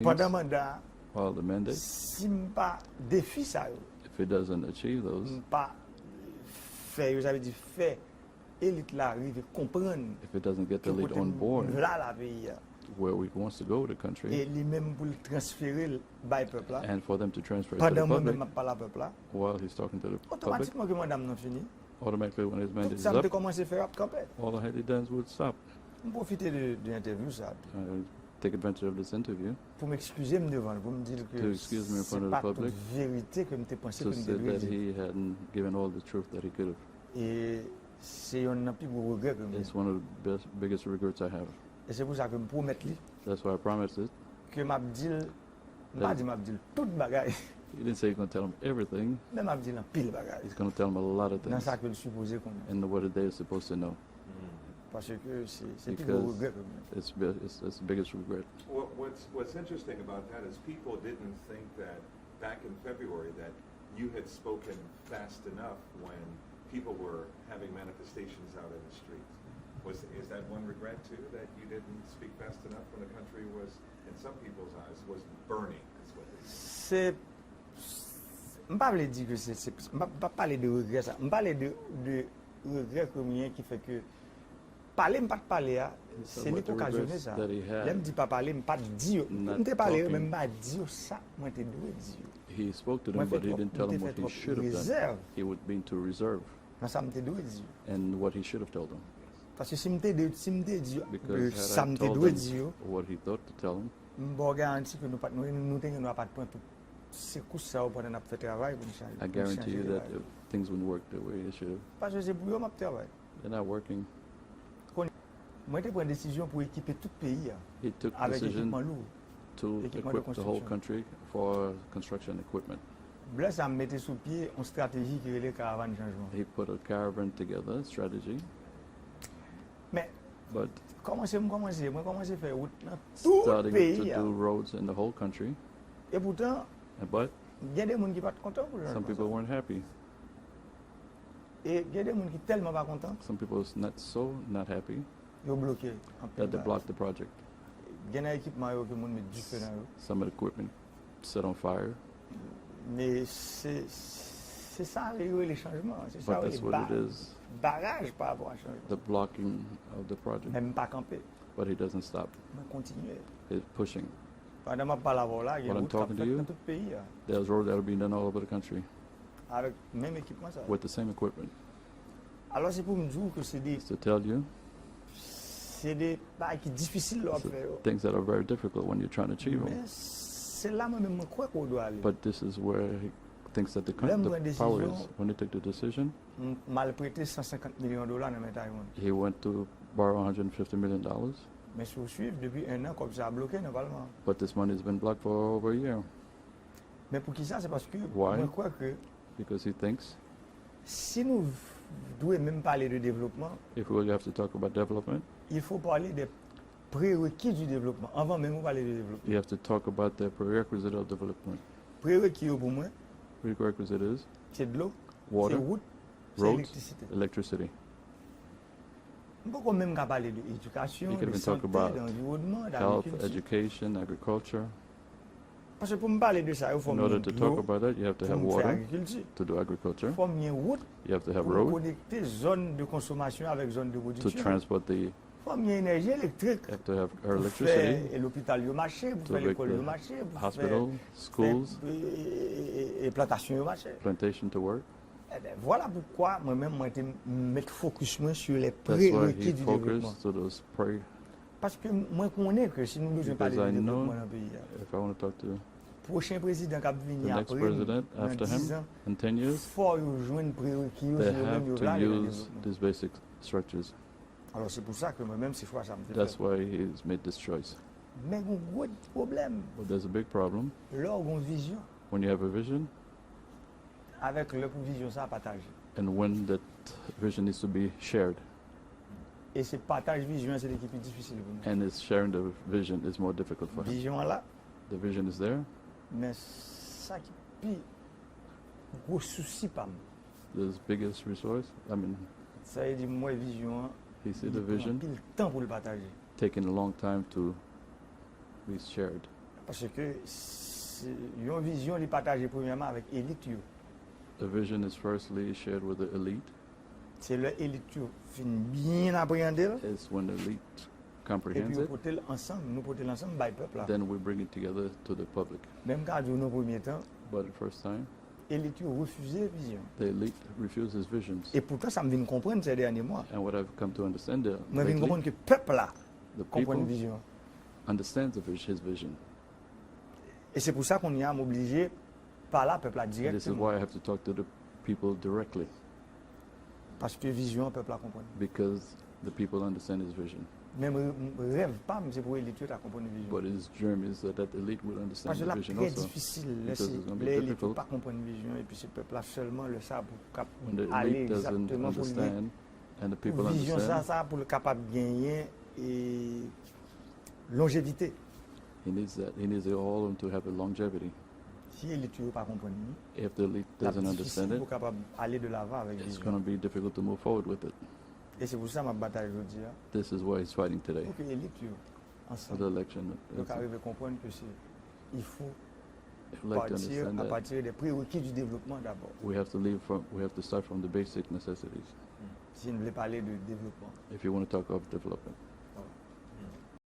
Pendant mandat, while the mandate, si m'pas défi ça, if it doesn't achieve those, m'pas fait, j'avais dit fait, élite là arrive comprendre if it doesn't get the que lead côté on board là la pays where we wants to go with the country, et lui-même pour le transférer by peuple là. and for them to transfer it to the Pendant moi public même pas la peuple là, while he's talking to the public, automatiquement que madame non fini. automatically when his mandate is Ça me up, commencer à faire à camper. all the Haitians would stop. Je profiter de l'interview ça Take advantage of this interview pour m'excuser me devant, pour me dire to que excuse me in front c'est of pas the public, toute vérité que me t'ai pensé to que me say devais that dire. he hadn't given all the truth that he could have. Et c'est un des plus gros regrets que It's one of the biggest regrets I have. et c'est pour ça que je promets lui That's why I promised it. que m'a dit m'a dit toute bagaille He didn't say he's going to tell him everything. mais m'a dit en pile bagaille He's going to tell him a lot of dans things ça que le supposé qu'on and what they're supposed to know. parce que c'est plus gros Because regret que it's the biggest regret. What's interesting about that is people didn't think that back in February that you had spoken fast enough when people were having manifestations out in the streets. Is that one regret too, that you didn't speak fast enough when the country was, in some people's eyes, was burning? Is what they said. c'est m'pas veut dire que c'est m'pas parler de regret ça m'parler de regret comme rien qui fait que parler m'pas parler c'est what the l'occasionné regrets ça that he had. l'aime dit pas parler m'pas dire Not m'te parler talking. même pas dire ça moi te dois dire He spoke to Moi, them, but he fait didn't trop- tell them m'te what fait he trop should have réserve. done. He would be to reserve moi ça m'te dois dire and what he should have told them. parce que si m'te dire Because ça had I m'te told dois them dire what he thought to tell him, m'bo garanti que nous pas nous tenons pas de point tout c'est coup ça pendant n'a fait travail pour nous changer I guarantee you that if things wouldn't work the way it should have. parce que c'est pour eux m'a travail They're not working. moi j'ai pris une décision pour équiper tout le pays He took avec decision équipement lourd to équipement de equip the whole construction. country for construction equipment. Là, ça me mettait sous pied une stratégie qui est les caravanes changement. He put a caravan together strategy, Mais but moi commencer à faire route dans tout le starting to pays. do roads in the whole country. Et pourtant, But il y a des gens qui ne sont pas contents pour le some people weren't happy. Et il y a des gens qui sont tellement pas contents, Some people was not happy ils ont bloqué. that they blocked the project. Il y a des équipements qui ont mis du feu dans eux. Some of the equipment set on fire. Mais c'est ça les changements. C'est ça But les that's what it is, barrages par rapport à changement. the blocking of the project. Même pas camper, But he doesn't stop. mais continuer. He's pushing. Pendant ma parole là, il y a What I'm route qui sont talking to faites you, dans tout le pays There's roads that are being done all over the country avec le même équipement. Ça. with the same equipment. Alors c'est pour me dire que c'est It's to tell you des bails qui difficiles à it's faire. things that are very difficult when you're trying to achieve Mais them. c'est là moi-même je crois qu'on doit aller. But this is where he thinks that the power is. When he took the decision, Mal prêté 150 millions de dollars dans mes Taïwan. he went to borrow $150 million. Mais si vous suivez depuis un an comme ça a bloqué dans le Parlement. But this money has been blocked for over a year Mais pour qui ça c'est parce que Why? je crois que because he thinks si nous devons même parler de développement, if we have to talk about development, il faut parler des prérequis du développement avant même de parler de développement. you have to talk about the prerequisite of development. Prérequis pour moi, Prerequisite is c'est de l'eau, c'est water, route, c'est roads, électricité. electricity. On peut quand même parler de l'éducation, You can de even talk santé, about d'environnement, Health, d'agriculture. education, agriculture. Parce que pour me parler de ça, il faut In order to de talk l'eau, about that, you have to have pour faire water agriculture. to do agriculture. Il faut une route You have to have pour road connecter zone de consommation avec zone de to production. transport the. Il faut une énergie électrique You have to have pour electricity, faire l'hôpital au marché, pour to faire make l'école au the marché, pour hospital, schools, et plantation au marché. plantation to work. Eh bien, voilà pourquoi moi-même, je mettre focus moi sur les That's why prérequis he du développement. focused to those Parce que moi, je connais que si nous devons parler Because de I know développement dans le pays, if I want to talk to le prochain président qui va the venir next après, president dans after 10 him ans, in 10 il years, faut joindre prérequis they sur le have même to niveau de use développement. these basic structures. Alors c'est pour ça que moi-même, c'est fois ça me fait That's peur. why he's made this choice. Mais il y a un gros problème. But there's a big problem Là, on a une vision when you have a vision avec le vision ça à partager. and when that vision needs to be shared. Et c'est partage vision, c'est l'équipe plus difficile pour moi. And it's sharing the vision is more difficult for him. Vision là, The vision is there. mais ça qui est gros souci pas. His biggest resource. I mean, Ça veut dire moi vision, he see il the prend vision pile temps pour le partager. taking a long time to be shared. parce que une vision est partagée premièrement avec l'élite. The vision is firstly shared with the elite. C'est l'élite fin bien appréhender. It's when the elite Et comprehends puis it, nous porter l'ensemble by peuple là. then we bring it together to the public. Même quand dans le premier temps, But the first time, l'élite refusait vision. the elite refuses visions. Et pourtant ça me vient comprendre ces derniers mois. And what I've come to understand there, Moi je viens lately, comprendre que peuple là the comprend une people vision. understands his vision. Et c'est pour ça qu'on y a obligé par là peuple là And this is directement. why I have to talk to the people directly, Parce que vision peuple là comprend. because the people understand his vision. Même rêve pas mais c'est pour l'élite à comprendre une vision. But his dream is that the elite will understand Parce que the là vision très also. difficile because it's gonna be l'élite difficult. pas comprendre une vision et puis ce peuple là seulement le ça pour When the aller elite doesn't exactement pour lui. understand and the people Vision understand, ça pour le capable de gagner et longévité. he needs it all to have a longevity. Si l'élite ne pas comprendre, If the elite c'est doesn't difficile understand it, pour capable aller de l'avant avec it's vision. going to be difficult to move forward with it. Et c'est pour ça ma bataille aujourd'hui. This is why he's fighting today Pour que l'élite for the ensemble election. donc arrive à comprendre que il faut I'd like to partir understand à that partir des prérequis du développement d'abord. we have to start from the basic necessities Si on veut parler de développement. if you want to talk of development.